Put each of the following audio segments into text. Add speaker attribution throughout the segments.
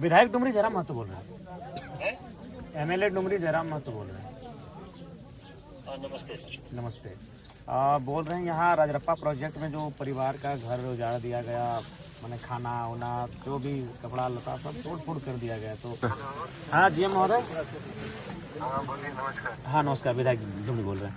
Speaker 1: विधायक डुमरी जयराम महतो बोल रहे हैं। एमएलए डुमरी जयराम महतो बोल रहे हैं।
Speaker 2: नमस्ते सर।
Speaker 1: नमस्ते। बोल रहे हैं यहाँ राजरप्पा प्रोजेक्ट में जो परिवार का घर उजाड़ दिया गया, मैंने खाना वाना जो भी कपड़ा लता सब तोड़ फोड़ कर दिया गया, तो हाँ जी महोदय। हाँ नमस्कार, विधायक डुमरी बोल रहे हैं।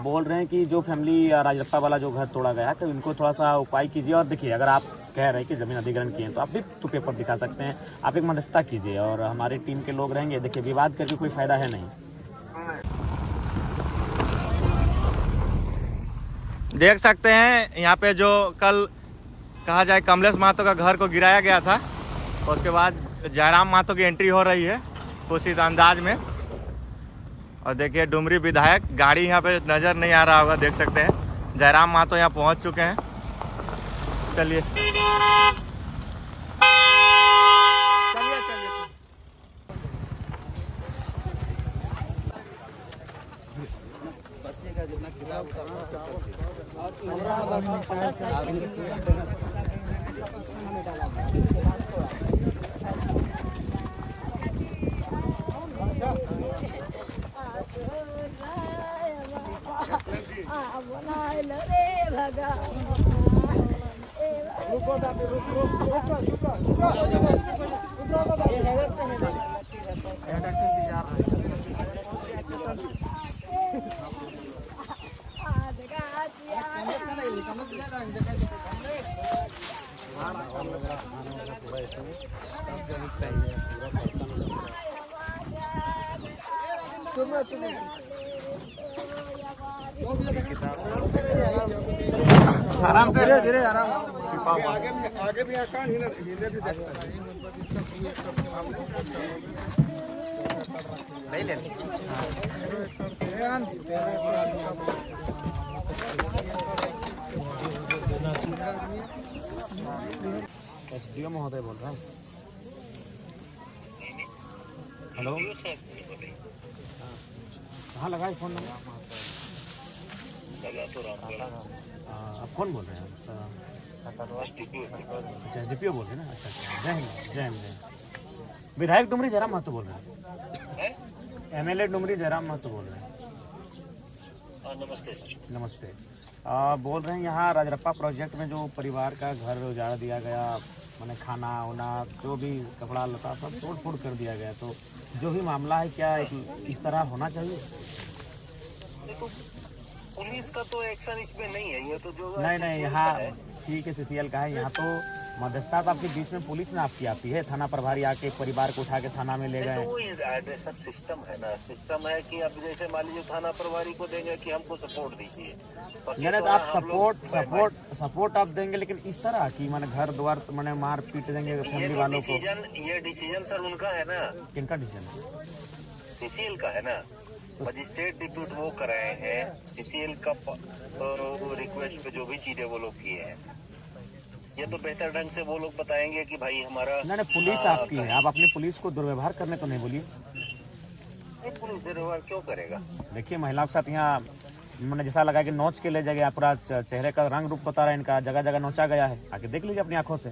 Speaker 1: बोल रहे हैं कि जो फैमिली राजरप्पा वाला जो घर तोड़ा गया तो इनको थोड़ा सा उपाय कीजिए। और देखिए, अगर आप कह रहे हैं कि जमीन अधिग्रहण किए हैं तो आप भी तो पेपर दिखा सकते हैं, आप एक मध्यस्थता कीजिए और हमारी टीम के लोग रहेंगे। देखिए, विवाद करके कोई फायदा है नहीं।
Speaker 3: देख सकते हैं यहाँ पे जो कल कहा जाए कमलेश महतो का घर को गिराया गया था, और उसके बाद जयराम महतो की एंट्री हो रही है कुछ इस अंदाज में। और देखिए डुमरी विधायक, गाड़ी यहाँ पे नज़र नहीं आ रहा होगा, देख सकते हैं जयराम महतो यहाँ पहुँच चुके हैं। चलिए आराम से, धीरे धीरे आराम। आगे भी आकान हिले भी देखता है। नहीं ले
Speaker 1: एसडीओ महोदय बोल रहा हूँ। हेलो, कहाँ लगा है फोन नंबर? आप कौन बोल रहे हैं? अच्छा एसडीपीओ बोल रहे हैं ना। अच्छा जय हिंद, जय हिंद। विधायक डुमरी जयराम महतो बोल रहे हैं। एमएलए डुमरी जयराम महतो बोल रहे हैं।
Speaker 2: नमस्ते सर।
Speaker 1: नमस्ते। बोल रहे हैं यहाँ राजरप्पा प्रोजेक्ट में जो परिवार का घर उजाड़ दिया गया, मैंने खाना वाना जो भी कपड़ा लता सब तोड़ फोड़ कर दिया गया, तो जो भी मामला है क्या इस तरह होना चाहिए?
Speaker 2: देखो, पुलिस का तो एक्शन इसमें नहीं है, ये तो जो
Speaker 1: नहीं यहाँ ठीक है, सीसीएल का है। यहाँ तो मध्यस्थता तो आपके बीच में पुलिस ने आपकी आती है, थाना प्रभारी आके परिवार को उठा के थाना में ले गए।
Speaker 2: तो वो सब सिस्टम है ना, सिस्टम है कि अब जैसे मान लीजिए थाना प्रभारी को देंगे कि हमको सपोर्ट दीजिए,
Speaker 1: नहीं तो आप सपोर्ट आप देंगे, लेकिन इस तरह की मैंने घर द्वार मैंने मार पीट देंगे फैमिली वालों को।
Speaker 2: ये डिसीजन सर उनका है ना।
Speaker 1: किनका डिसीजन?
Speaker 2: सीसीएल का है ना। मजिस्ट्रेट डिप्यूट वो कराए हैं, सीसीएल का रिक्वेस्ट पे जो भी चीजें वो लोग किए हैं, ये तो बेहतर ढंग से वो लोग बताएंगे कि भाई हमारा।
Speaker 1: नहीं पुलिस आपकी है, आप अपनी पुलिस को दुर्व्यवहार करने तो नहीं बोलिए।
Speaker 2: पुलिस दुर्व्यवहार क्यों करेगा?
Speaker 1: देखिए महिलाओं के साथ यहाँ मैंने जैसा लगा कि नोच के ले जाएगा, पूरा चेहरे का रंग रूप बता रहा है इनका, जगह जगह नोचा गया है, आके देख लीजिए अपनी आंखों से।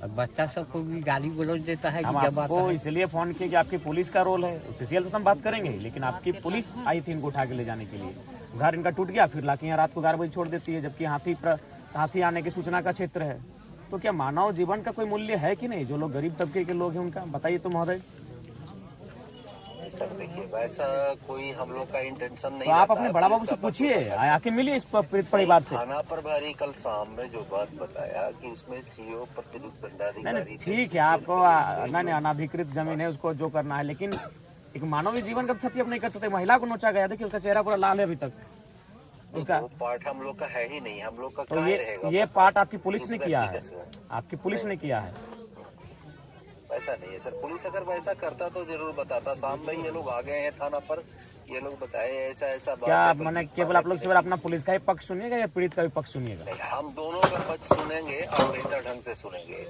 Speaker 4: बच्चा सबको भी गाली गलौज देता है।
Speaker 1: हम आपको इसलिए फोन किए कि आपकी पुलिस का रोल है, सीसीएल से तो हम बात करेंगे, लेकिन आपकी पुलिस आई थी इनको उठा के ले जाने के लिए। घर इनका टूट गया, फिर लाके यहाँ रात को 11 बजे छोड़ देती है, जबकि हाथी आने की सूचना का क्षेत्र है। तो क्या मानव जीवन का कोई मूल्य है कि नहीं? जो लोग गरीब तबके के लोग हैं उनका बताइए तो महोदय।
Speaker 2: सर देखिए, वैसा कोई हम लोग का इंटेंशन नहीं।
Speaker 1: तो आप अपने बड़ा बाबू से पूछिए, आके मिलिए इस पीड़ित परिवार से।
Speaker 2: थाना प्रभारी कल शाम में जो बात बताया कि उसमें सीओ प्रतिनियुक्त दंडाधिकारी।
Speaker 1: ठीक है, आपको नहीं अनाधिकृत जमीन है, उसको जो करना है, लेकिन एक मानवीय जीवन का क्षति आप नहीं कर सकते। महिला को नोचा गया, देखिए उसका चेहरा पूरा लाल है अभी तक। उसका
Speaker 2: वो पार्ट हम लोग का है ही नहीं, हम लोग का
Speaker 1: तो ये पार्ट आपकी पुलिस ने किया है, आपकी पुलिस ने किया है।
Speaker 2: ऐसा नहीं है सर, पुलिस अगर वैसा करता तो जरूर बताता। शाम में ये लोग आ गए हैं थाना पर, ये लोग बताए ऐसा ऐसा बात।
Speaker 1: क्या मैंने केवल आप लोग से अपना पुलिस का ही पक्ष सुनिएगा या पीड़ित का भी पक्ष सुनिएगा?
Speaker 2: हम दोनों का पक्ष सुनेंगे और बेहतर ढंग से सुनेंगे।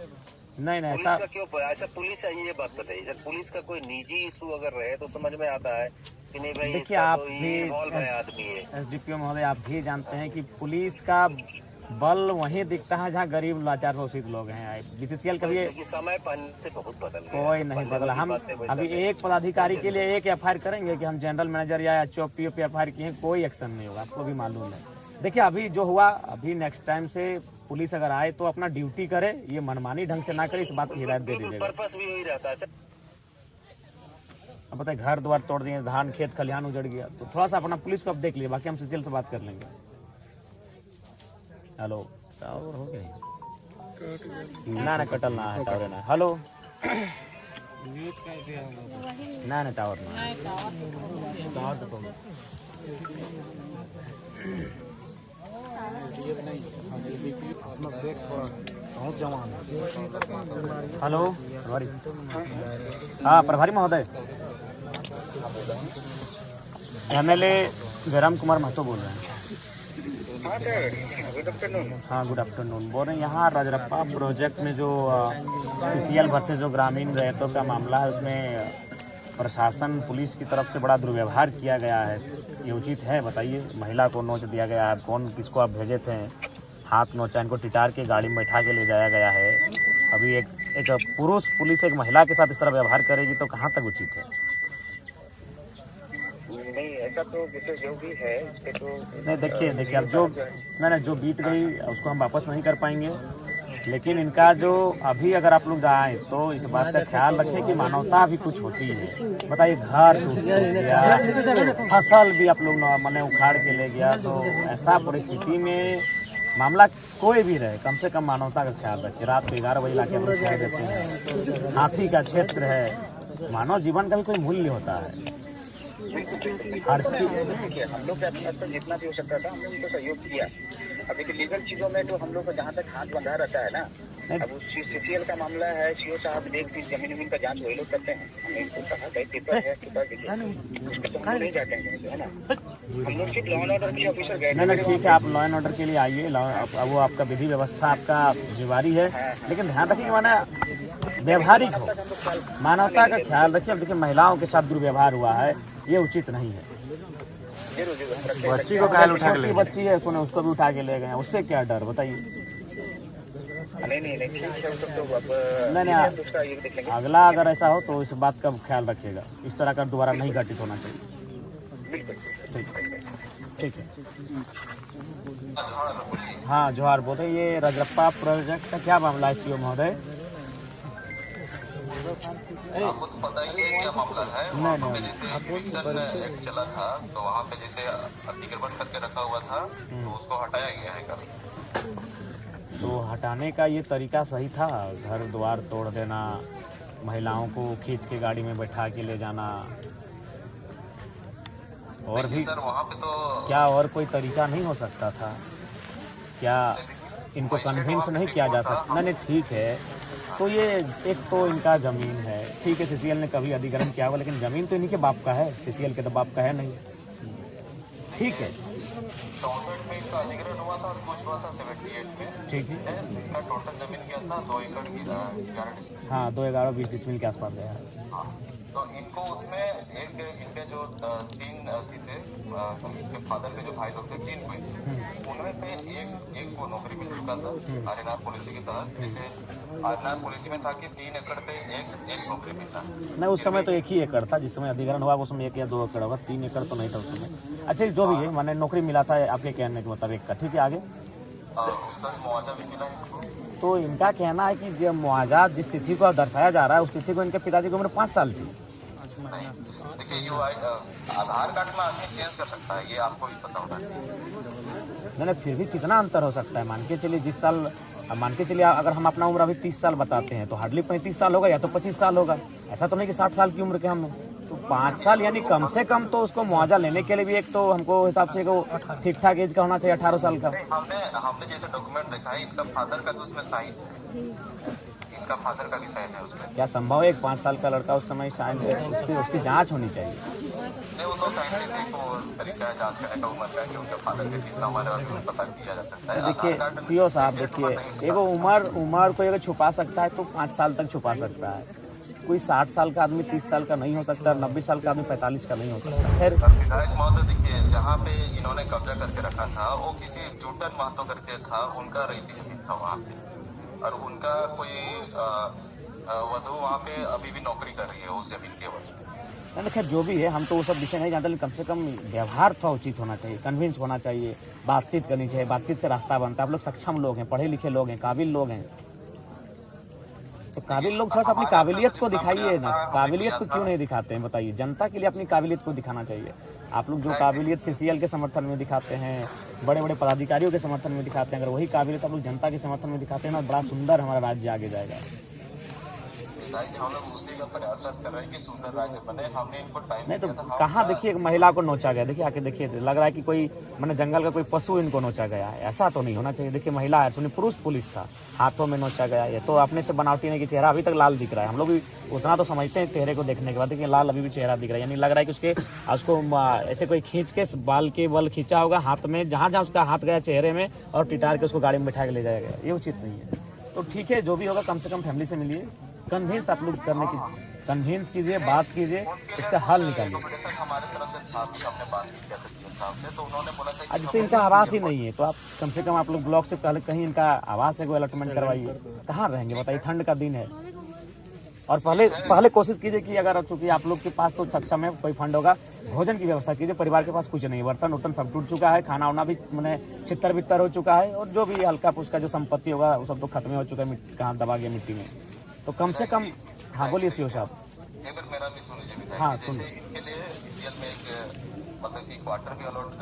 Speaker 1: नहीं
Speaker 2: पुलिस
Speaker 1: ऐसा
Speaker 2: का क्यों ऐसा पुलिस ये बात बताइए सर, पुलिस का कोई निजी इशू अगर रहे तो समझ में आता है कि नहीं भाई।
Speaker 1: देखिए आप
Speaker 2: भी
Speaker 1: एसडीपीओ महोदय, आप भी जानते हैं कि पुलिस का बल वहीं दिखता है जहाँ गरीब लाचार शोषित लोग हैं। बीसीसीएल कभी
Speaker 2: देखिए, समय पहले से बहुत बदल गया
Speaker 1: कोई
Speaker 2: है।
Speaker 1: नहीं
Speaker 2: पहले
Speaker 1: बदला।
Speaker 2: वाली
Speaker 1: हम
Speaker 2: बातें वैसा
Speaker 1: अभी
Speaker 2: नहीं।
Speaker 1: एक पदाधिकारी के लिए एक एफआईआर करेंगे कि हम जनरल मैनेजर या एचओपी पे एफआईआर किए, कोई एक्शन नहीं होगा, आपको भी मालूम है। देखिए अभी जो हुआ, अभी नेक्स्ट टाइम से पुलिस अगर आए तो अपना ड्यूटी करे, ये मनमानी ढंग से ना करे, इस बात की हिदायत दे दीजिएगा।
Speaker 2: पर्पस भी वही रहता है।
Speaker 1: अब बताए घर द्वार तोड़ दिए, धान खेत खलिहान उजड़ गया, तो थोड़ा सा अपना पुलिस को अब देख लिए, बाकी हम सीसीएल से बात कर लेंगे। हेलो, टावर हो गया ना कटल ना है टावर ना। हेलो ना टावर ना टावर तो हेलो प्रभारी, हाँ प्रभारी महोदय, एमएलए जयराम कुमार महतो बोल रहे हैं। हाँ गुड आफ्टरनून। बोल रहे हैं यहाँ रजरप्पा प्रोजेक्ट में जो सीसीएल वर्सेस जो ग्रामीण रैयतों का मामला है, उसमें प्रशासन पुलिस की तरफ से बड़ा दुर्व्यवहार किया गया है, ये उचित है? बताइए। महिला को नोच दिया गया है, कौन किसको आप भेजे थे, हाथ नोचा, इनको टिटार के गाड़ी में बैठा के ले जाया गया है। अभी एक पुरुष पुलिस एक महिला के साथ इस तरह व्यवहार करेगी तो कहाँ तक उचित है?
Speaker 2: नहीं, ऐसा तो जैसे जो भी है तो
Speaker 1: नहीं देखिए अब जो बीत गई उसको हम वापस नहीं कर पाएंगे, लेकिन इनका जो अभी अगर आप लोग आए तो इस बात का ख्याल रखें कि मानवता भी कुछ होती है। बताइए, घर टूट गया, फसल भी आप लोग मैंने उखाड़ के ले गया, तो ऐसा परिस्थिति में मामला कोई भी रहे, कम से कम मानवता का ख्याल रखिए। रात को 11 बजे लाके हम लोग छोड़ देते हैं, हाथी का क्षेत्र है, मानव जीवन का भी कोई मूल्य होता है। हर चीज
Speaker 2: देखिए, हम लोग के अपने तो जितना भी हो सकता था हमने उनको सहयोग किया। अब देखिए लीगल चीजों में तो हम लोग को जहाँ तक हाथ बंधा रहता है ना, अब उस सीसीएल का मामला है, सीओ साहब देख जमीन का जांच वही लोग करते हैं। हमने इनको कहा भाई पेपर है, पेपर देखिए, उसके तो हम नहीं जाते हैं, है ना। हम लोग सिर्फ लॉ एंड ऑर्डर के ऑफिसर गए।
Speaker 1: नहीं ठीक है, आप लॉ एंड ऑर्डर के लिए आइए, वो आपका विधि व्यवस्था आपका जिम्मेवारी है, लेकिन ध्यान रखिए माना व्यवहारिक हो, मानवता का ख्याल रखिए। अब देखिए महिलाओं के साथ दुर्व्यवहार हुआ है, ये उचित नहीं है।
Speaker 3: बच्ची को घायल उठा के ले गए।
Speaker 1: बच्ची है, उसको भी उठा के ले गए, उससे क्या डर? बताइए। नहीं, अगला अगर ऐसा हो तो इस बात का ख्याल रखिएगा, इस तरह का दोबारा नहीं घटित होना चाहिए। ठीक है। हाँ जोहार, बोले ये रजरप्पा प्रोजेक्ट का क्या मामला है सीओ महोदय?
Speaker 5: आपको तो पता ही है क्या मामला है। वहाँ पे जैसे इविक्शन एक्ट चला था, तो वहाँ पे जैसे अतिक्रमण करके रखा हुआ था, तो उसको हटाया गया है कल।
Speaker 1: तो हटाने का ये तरीका सही था? घर द्वार तोड़ देना, महिलाओं को खींच के गाड़ी में बैठा के ले जाना, और भी
Speaker 5: सर वहाँ पे तो
Speaker 1: क्या और कोई तरीका नहीं हो सकता था? क्या इनको कन्विंस नहीं किया जा सकता? नहीं ठीक है, तो ये एक तो इनका जमीन है, ठीक है, सीसीएल ने कभी अधिग्रहण किया हुआ, लेकिन जमीन तो इन्हीं के बाप का है, सीसीएल के तो बाप का है नहीं। ठीक है,
Speaker 5: 64 में इसका अधिग्रहण हुआ था और कुछ हुआ था 78 में।
Speaker 1: ठीक है,
Speaker 5: इनका टोटल जमीन क्या था, 2 एकड़ की 11 डिस्ट्रिक्ट।
Speaker 1: हाँ 2-11-20 डिसमिल के आसपास गया है।
Speaker 5: तो इनको उसमें एक इनके जो 3 अथी थे, इनके फादर के जो भाई लोग थे, 3 कोई, उनमें से एक को नौकरी मिल चुका था आर्यनाथ पॉलिसी की तहत। जैसे आर्यनाथ पॉलिसी में था कि 3 एकड़ पे एक नौकरी मिलना।
Speaker 1: नहीं, उस समय तो 1 ही एकड़ था, जिस समय अधिग्रहण हुआ उस समय 1 या 2 एकड़ होगा, 3 एकड़ तो नहीं था उस समय। अच्छा, जो भी है, मैंने नौकरी मिला था आपके कहने के मुताबिक का, ठीक है, आगे
Speaker 5: उसका मुआवजा भी मिला इनको।
Speaker 1: तो इनका कहना है कि जो मुआवजा जिस तिथि को दर्शाया जा रहा है, उस तिथि को इनके पिताजी की उम्र 5 साल थी।
Speaker 5: नहीं, देखिए ये आधार कार्ड में आदमी चेंज कर सकता है, ये आपको भी पता होगा।
Speaker 1: नहीं, फिर भी कितना अंतर हो सकता है? मान के चलिए जिस साल, मान के चलिए अगर हम अपना उम्र अभी 30 साल बताते हैं, तो हार्डली 35 साल होगा या तो 25 साल होगा। ऐसा तो नहीं कि 60 साल की उम्र के हम, तो 5 साल यानी कम से कम तो उसको मुआवजा लेने के लिए भी एक तो हमको हिसाब से ठीक ठाक एज का होना चाहिए, 18 साल का।
Speaker 5: हमने जैसे डॉक्यूमेंट देखा है, इनका फादर का तो उसमें साइन है, इनका फादर का भी साइन है उसमें।
Speaker 1: क्या संभव है 5 साल का लड़का उस समय साइन, उसकी जांच होनी चाहिए?
Speaker 5: नहीं, वो तो साइंटिफिक तरीका है जांच करने का उम्र का, कि उनके फादर के कितना उम्र है पता किया जा सकता है।
Speaker 1: देखिए सीओ साहब, देखिए एगो उम्र को अगर छुपा सकता है तो 5 साल तक छुपा सकता है, कोई 60 साल का आदमी 30 साल का नहीं हो सकता, 90 साल का आदमी 45 का नहीं हो सकता। खैर
Speaker 5: विधायक महोदय देखिए, जहाँ पे इन्होंने कब्जा करके रखा था वो किसी जूटन महतो करके था, उनका रईती जमीन था वहाँ पे, और उनका कोई वधु वहाँ पे अभी भी नौकरी कर रही है उस जमीन के वजह।
Speaker 1: नहीं, खैर जो भी है, हम तो वो सब विषय नहीं जानते, लेकिन कम से कम व्यवहार थोड़ा उचित होना चाहिए, कन्विंस होना चाहिए, बातचीत करनी चाहिए, बातचीत से रास्ता बनता है। आप लोग सक्षम लोग हैं, पढ़े लिखे लोग हैं, काबिल लोग हैं, तो काबिल लोग थोड़ा सा अपनी काबिलियत को दिखाइए ना। काबिलियत को क्यों नहीं दिखाते हैं बताइए? जनता के लिए अपनी काबिलियत को दिखाना चाहिए। आप लोग जो काबिलियत सीसीएल के समर्थन में दिखाते हैं, बड़े बड़े पदाधिकारियों के समर्थन में दिखाते हैं, अगर वही काबिलियत आप लोग जनता के समर्थन में दिखाते हैं ना, बड़ा सुंदर हमारा राज्य आगे जाएगा।
Speaker 5: हम लोग उसी का प्रयासरत कर रहे हैं कि सुंदर राज्य बने। हमने इनको टाइम
Speaker 1: नहीं तो कहाँ देखिए एक महिला को नोचा गया, देखिए आके देखिए, लग रहा है कि कोई मैंने जंगल का कोई पशु इनको नोचा गया है। ऐसा तो नहीं होना चाहिए। देखिए महिला है, सुनिए पुरुष पुलिस था, हाथों में नोचा गया। ये तो अपने से बनावटी नहीं कि चेहरा अभी तक लाल दिख रहा है। हम लोग भी उतना तो समझते हैं चेहरे को देखने के बाद, देखिए लाल अभी भी चेहरा दिख रहा है, यानी लग रहा है कि उसको ऐसे कोई खींच के बाल के बल खींचा होगा हाथ में, जहाँ जहाँ उसका हाथ गया चेहरे में, और टिटार के उसको गाड़ी में बैठा के ले जाया गया। ये उचित नहीं है। तो ठीक है, जो भी होगा कम से कम फैमिली से मिलिए, कन्विंस आप लोग करने की कन्विंस कीजिए, बात कीजिए, इसका हल निकालिए।
Speaker 5: हमारे तरफ से साथ ही हमने बात की साहब से, तो उन्होंने बोला था कि
Speaker 1: जैसे इनका आवास ही नहीं है, तो आप कम से कम आप लोग ब्लॉक से पहले कहीं इनका आवास है कोई अलॉटमेंट करवाइए। कहाँ रहेंगे बताइए? ठंड का दिन है। और पहले कोशिश कीजिए कि अगर चूंकि आप लोग के पास तो सक्षम है, कोई फंड होगा, भोजन की व्यवस्था कीजिए। परिवार के पास कुछ नहीं है, बर्तन उर्तन सब टूट चुका है, खाना वाना भी मैंने छितर बितर हो चुका है, और जो भी हल्का फुल्का जो संपत्ति होगा वो सब तो खत्म हो चुका है, कहाँ दबा गया मिट्टी में। तो कम से कम हाँ बोलिए सीओ साहब।
Speaker 5: एक बार मेरा भी सुन लीजिए विधायक।
Speaker 1: हाँ,
Speaker 5: जैसे इनके लिए सीसीएल में एक मतलब कि क्वार्टर भी अलॉट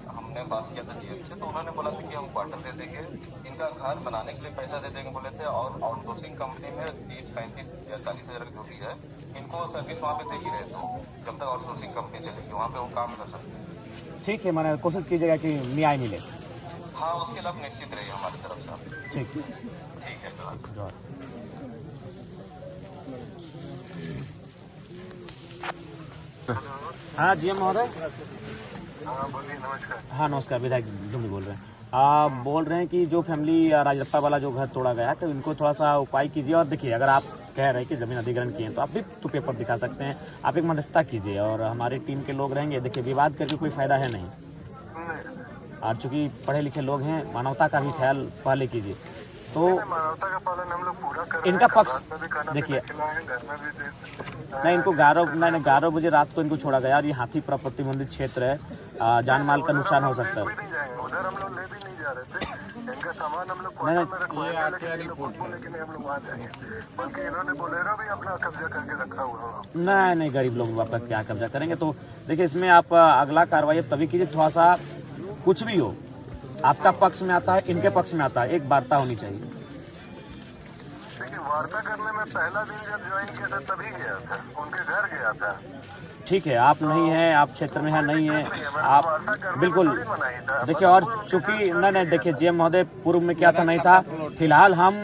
Speaker 5: हमने बात किया था जीएम से, तो उन्होंने बोला था कि हम क्वार्टर दे देंगे, इनका घर बनाने के लिए पैसा दे देंगे बोले थे, और आउटसोर्सिंग कंपनी में 30, 35 या 40 हज़ार जो भी है, इनको सर्विस वहाँ पे दे ही रहे थे। जब तक आउटसोर्सिंग कंपनी चलेगी वहाँ पे वो काम कर सकते हैं।
Speaker 1: ठीक है, मैंने कोशिश कीजिएगा कि न्याय मिले।
Speaker 5: हाँ, उसके लिए आप निश्चित रहिए हमारी तरफ से। ठीक है
Speaker 1: जोहार। हाँ जीएम महोदय। हाँ नमस्कार, विधायक डुमरी बोल रहे हैं। आप बोल रहे हैं कि जो फैमिली राजरप्पा वाला जो घर तोड़ा गया है, तो इनको थोड़ा सा उपाय कीजिए। और देखिए, अगर आप कह रहे हैं कि जमीन अधिग्रहण किए हैं, तो आप भी तो पेपर दिखा सकते हैं। आप एक मध्यस्थता कीजिए, और हमारी टीम के लोग रहेंगे। देखिए, विवाद करके कोई फायदा है नहीं, और चूंकि पढ़े लिखे लोग हैं, मानवता का भी ख्याल पहले कीजिए। तो
Speaker 6: मानवता का पालन हम लोग पूरा कर रहे हैं।
Speaker 1: इनका पक्ष
Speaker 6: घर में भी खाना
Speaker 1: देखिए,
Speaker 6: पीना खिलाएं, घर में भी
Speaker 1: नहीं इनको 11 बजे रात को इनको छोड़ा गया, और ये हाथी प्रतिबंधित क्षेत्र है, जान माल का नुकसान हो सकता है।
Speaker 6: नहीं जाएंगे उधर, हम लोग ले भी नहीं जा रहे थे। इनका सामान हम लोग क्वार्टर में रखवाया, लेकिन ये लोग खुद बोले कि नहीं हम लोग वहाँ जाएंगे, बल्कि इन्होंने बोलेरो भी अपना कब्जा करके रखा हुआ है।
Speaker 1: नहीं गरीब लोग आपका क्या कब्जा करेंगे? तो देखिए, इसमें आप अगला कार्रवाई तभी कीजिए, थोड़ा सा कुछ भी हो, आपका पक्ष में आता है, इनके पक्ष में आता है, एक वार्ता होनी चाहिए।
Speaker 6: देखिए, वार्ता करने में पहला दिन जब ज्वाइन किया था तभी गया था, उनके घर गया था।
Speaker 1: ठीक है, आप नहीं हैं, आप क्षेत्र में है नहीं है, आप बिल्कुल देखिए। और चूंकि नहीं देखिए जीएम महोदय, पूर्व में क्या था नहीं था। फिलहाल हम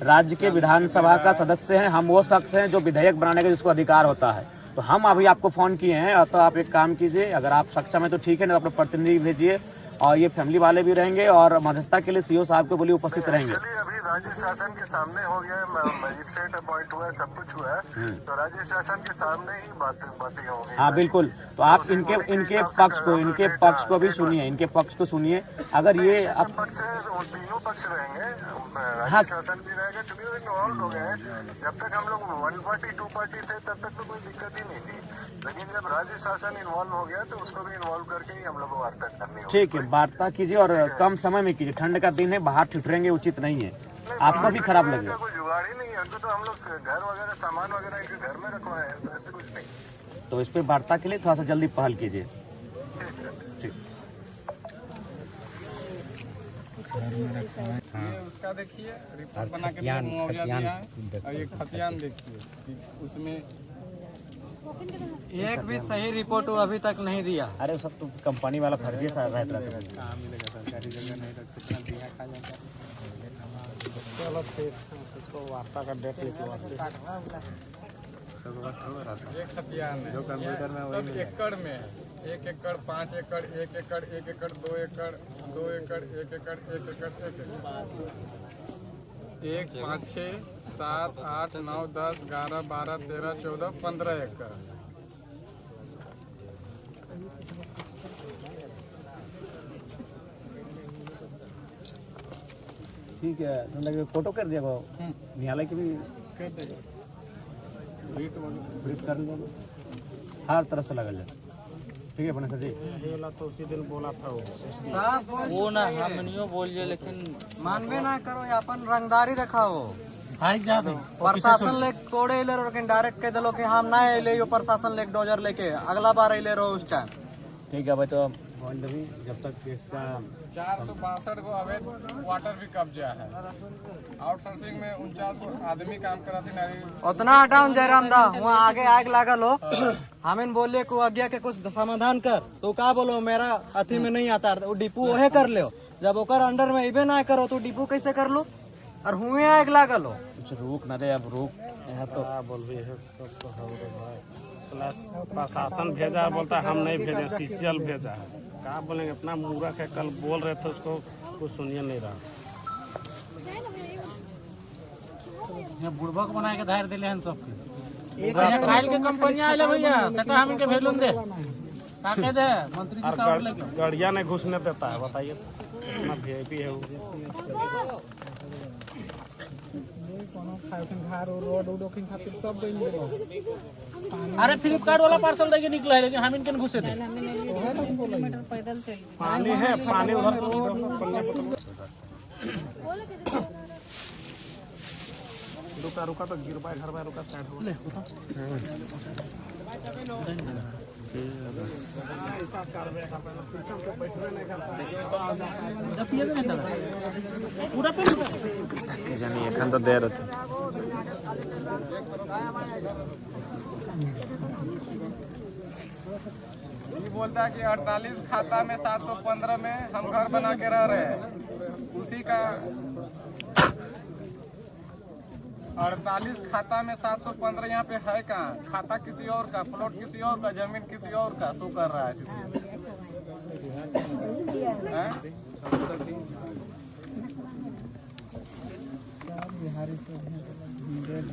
Speaker 1: राज्य के विधानसभा का सदस्य हैं, हम वो शख्स हैं जो विधेयक बनाने का जिसको अधिकार होता है। तो हम अभी आपको फोन किए हैं, तो आप एक काम कीजिए, अगर आप सक्षम है तो ठीक है, नहीं तो अपने प्रतिनिधि भेजिए, और ये फैमिली वाले भी रहेंगे, और मध्यस्थता के लिए सीओ साहब को बोलिए उपस्थित रहेंगे।
Speaker 6: अभी राज्य शासन के सामने हो गया है, मजिस्ट्रेट अपॉइंट हुआ है, सब कुछ हुआ है, तो राज्य शासन के सामने ही बातें होंगी। हाँ
Speaker 1: बिल्कुल। तो आप इनके पक्ष को भी सुनिए, इनके पक्ष को सुनिए। अगर ये अब
Speaker 6: पक्ष तीनों पक्ष रहेंगे, राज्य शासन भी रहेगा, क्योंकि इन्वॉल्व हो गए हैं। जब तक हम लोग 1 पार्टी 2 पार्टी थे, तब तक तो कोई दिक्कत ही नहीं थी, लेकिन जब राज्य शासन इन्वॉल्व हो गया तो उसको भी इन्वॉल्व करके ही हम लोग को वार्ता करनी होगी।
Speaker 1: ठीक है, वार्ता कीजिए, और कम समय में कीजिए। ठंड का दिन है, बाहर ठिठुरेंगे उचित नहीं है, आपको भी खराब लगेगा।
Speaker 6: कोई जुगाड़ ही नहीं है, तो हम लोग घर वगैरह सामान वगैरह इनके घर में रखवाए हैं, तो ऐसे कुछ नहीं।
Speaker 1: तो इस पे वार्ता के लिए थोड़ा सा जल्दी पहल कीजिए। ठीक।
Speaker 7: उसका देखिए, रिपोर्ट बना के मुआवजा दिया है, और ये खतियान देखिए कि उसमें
Speaker 8: एक भी सही रिपोर्ट वो अभी तक नहीं दिया।
Speaker 1: अरे सब तो कंपनी वाला फर्जी सा रहता है।
Speaker 7: कहाँ मिलेगा, सरकारी जगह नहीं तो कितना दिया खा जाता है। चलो फिर उसको वार्ता का डेट लेके ये खतियान जो कंप्यूटर में सब एकड़ में 1 एकड़ 5 एकड़ 1 एकड़ 1 एकड़ 2 एकड़ 2 एकड़ 1 एकड़ 1 एकड़ 1 एकड़ 1, 5, 6, 7, 8, 9, 10, 11, 12, 13, 14, 15 एकड़।
Speaker 1: ठीक है, तो लगे फोटो कर दिया न्यायालय की भी
Speaker 7: कर देगा,
Speaker 1: ब्रीफ कर लिया, हर तरफ से लगल जाए। ठीक है बने सर जी।
Speaker 7: तो उसी दिन बोला था
Speaker 8: वो ना हम नहीं बोलिए, लेकिन मानबे ना करो, अपन रंगदारी दिखाओ। प्रशासन ले कोड़े ले रो, डायरेक्ट कह दिलो कि हम ना ले, प्रशासन ले डोजर लेके अगला बार ले रहो उस टाइम।
Speaker 1: ठीक है भाई, तो जब तक केस का
Speaker 7: 462 को अवैध वाटर भी कब्जा है। आउटसोर्सिंग में 49 को आदमी काम कराती नहीं।
Speaker 8: उतना हटाओ जयराम दा, वहाँ आगे आग लागल हो, हमें बोले को आज्ञा के कुछ समाधान कर, तो का बोलो मेरा अथी में नहीं आता, वो डिपू वहे कर ले। जब ओकर अंडर में इबे ना करो तो डिपू कैसे कर लो, और हुए आग लागल हो।
Speaker 1: कुछ रोक ना दे, अब रोक यहाँ तो
Speaker 7: बोल भी है प्रशासन भेजा, बोलता हम नहीं भेजे, सीसीएल भेजा है। क्या बोलेंगे, अपना मूर्ख है, कल बोल रहे थे उसको कुछ सुनिए नहीं रहा। बुड़बक बना के धार दिले हैं सबके, फाइल के कंपनी आए भैया, सटा हम इनके भेलून दे का कह दे मंत्री जी साहब लेके गाड़िया नहीं घुसने देता है। बताइए इतना वीआईपी है वो। अरे फ्लिपकार्ट वाला पार्सल देके निकला है, लेकिन हम इनके घुसे थे। पानी है, पानी उधर रुका रुका तो गिर पाए घर में, रुका साइड हो ले पूरा
Speaker 1: एखन तो दे रहे
Speaker 7: बोलता है कि 48 खाता में 715 में हम घर बना के रह रहे हैं, उसी का 48 खाता में 715 यहाँ पे है कहाँ? खाता किसी और का, प्लॉट किसी और का, जमीन किसी और का शो कर रहा है।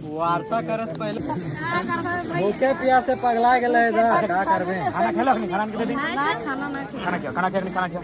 Speaker 8: वार्ता करे से पहले भूखे प्यास से पगला गए इधर, क्या करबे?
Speaker 1: खाना खेला अपनी, खाना के दे खाना क्या, खाना क्या, खाना क्या